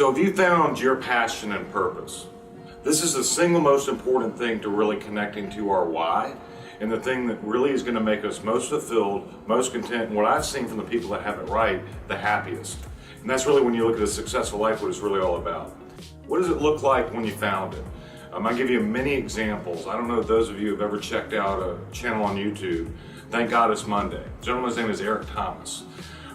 So have you found your passion and purpose? This is the single most important thing to really connecting to our why, and the thing that really is going to make us most fulfilled, most content, and what I've seen from the people that have it right, the happiest. And that's really, when you look at a successful life, what it's really all about. What does it look like when you found it? I'll give you many examples. I don't know if those of you have ever checked out a channel on YouTube, Thank God It's Monday. The gentleman's name is Eric Thomas.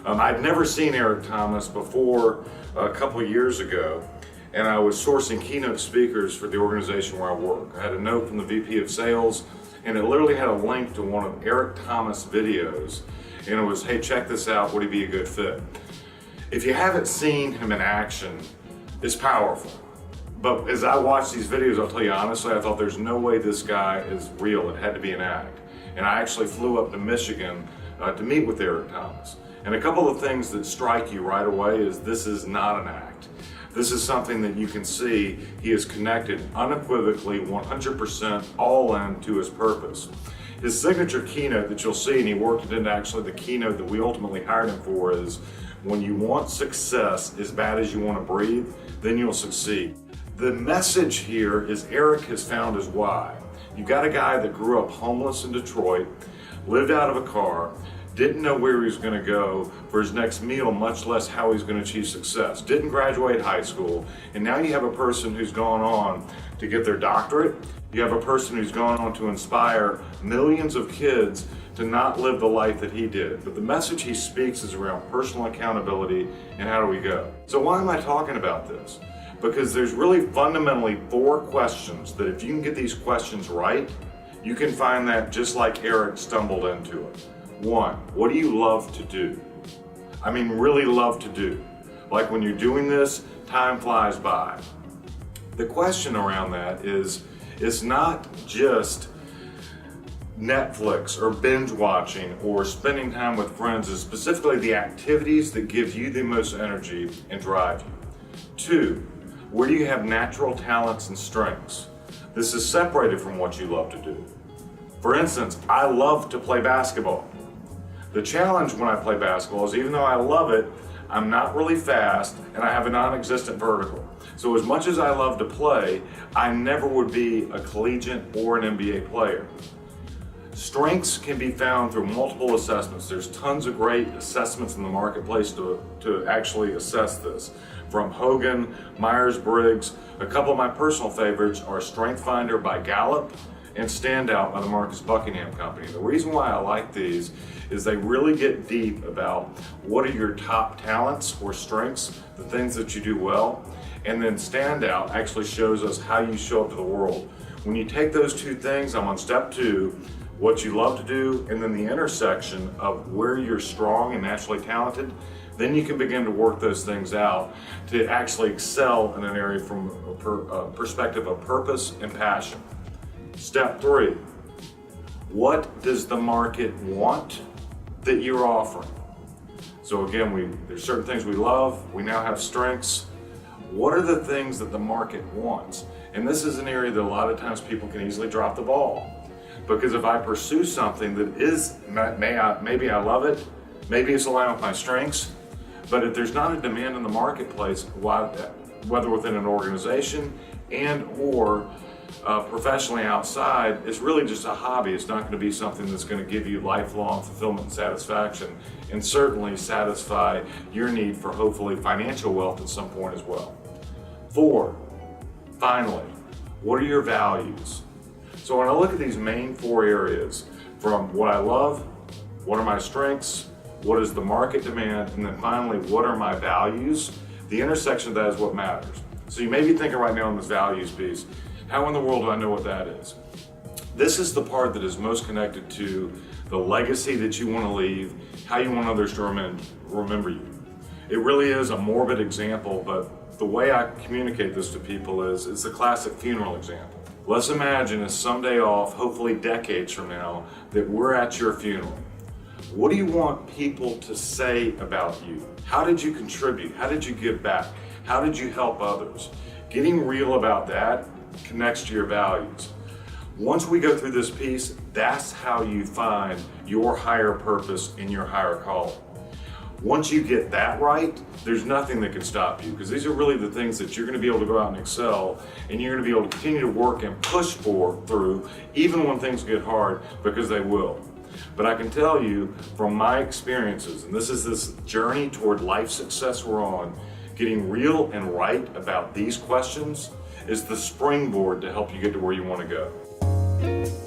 I'd never seen Eric Thomas before a couple of years ago, and I was sourcing keynote speakers for the organization where I work. I had a note from the VP of Sales, and it literally had a link to one of Eric Thomas' videos, and it was, hey, check this out, would he be a good fit? If you haven't seen him in action, it's powerful. But as I watched these videos, I'll tell you honestly, I thought there's no way this guy is real. It had to be an act. And I actually flew up to Michigan to meet with Eric Thomas. And a couple of things that strike you right away is this is not an act. This is something that you can see he is connected unequivocally, 100% all in to his purpose. His signature keynote that you'll see, and he worked it into actually the keynote that we ultimately hired him for, is when you want success as bad as you want to breathe, then you'll succeed. The message here is Eric has found his why. You've got a guy that grew up homeless in Detroit, lived out of a car, didn't know where he was going to go for his next meal, much less how he's going to achieve success. Didn't graduate high school, and now you have a person who's gone on to get their doctorate. You have a person who's gone on to inspire millions of kids to not live the life that he did. But the message he speaks is around personal accountability and how do we go. So why am I talking about this? Because there's really fundamentally 4 questions that if you can get these questions right, you can find that just like Eric stumbled into it. 1, what do you love to do? I mean, really love to do. Like when you're doing this, time flies by. The question around that is, it's not just Netflix or binge watching or spending time with friends. It's specifically the activities that give you the most energy and drive you. 2, where do you have natural talents and strengths? This is separated from what you love to do. For instance, I love to play basketball. The challenge when I play basketball is, even though I love it, I'm not really fast and I have a non-existent vertical. So as much as I love to play, I never would be a collegiate or an NBA player. Strengths can be found through multiple assessments. There's tons of great assessments in the marketplace to actually assess this. From Hogan, Myers-Briggs. A couple of my personal favorites are Strength Finder by Gallup and Standout by the Marcus Buckingham Company. The reason why I like these is they really get deep about what are your top talents or strengths, the things that you do well, and then Standout actually shows us how you show up to the world. When you take those 2 things, I'm on step 2, what you love to do, and then the intersection of where you're strong and naturally talented, then you can begin to work those things out to actually excel in an area from a perspective of purpose and passion. Step 3, what does the market want that you're offering? So again, there's certain things we love, we now have strengths. What are the things that the market wants? And this is an area that a lot of times people can easily drop the ball. Because if I pursue something that is, maybe I love it, maybe it's aligned with my strengths, but if there's not a demand in the marketplace, whether within an organization and or professionally outside, it's really just a hobby. It's not going to be something that's going to give you lifelong fulfillment and satisfaction, and certainly satisfy your need for hopefully financial wealth at some point as well. 4, finally, what are your values? So when I look at these main 4 areas, from what I love, what are my strengths, what is the market demand, and then finally, what are my values, the intersection of that is what matters. So you may be thinking right now on this values piece, how in the world do I know what that is? This is the part that is most connected to the legacy that you want to leave, how you want others to remember you. It really is a morbid example, but the way I communicate this to people is, it's a classic funeral example. Let's imagine it's someday off, hopefully decades from now, that we're at your funeral. What do you want people to say about you? How did you contribute? How did you give back? How did you help others? Getting real about that connects to your values. Once we go through this piece, that's how you find your higher purpose and your higher calling. Once you get that right, there's nothing that can stop you, because these are really the things that you're going to be able to go out and excel, and you're going to be able to continue to work and push through, even when things get hard, because they will. But I can tell you from my experiences, and this is this journey toward life success we're on, getting real and right about these questions is the springboard to help you get to where you want to go.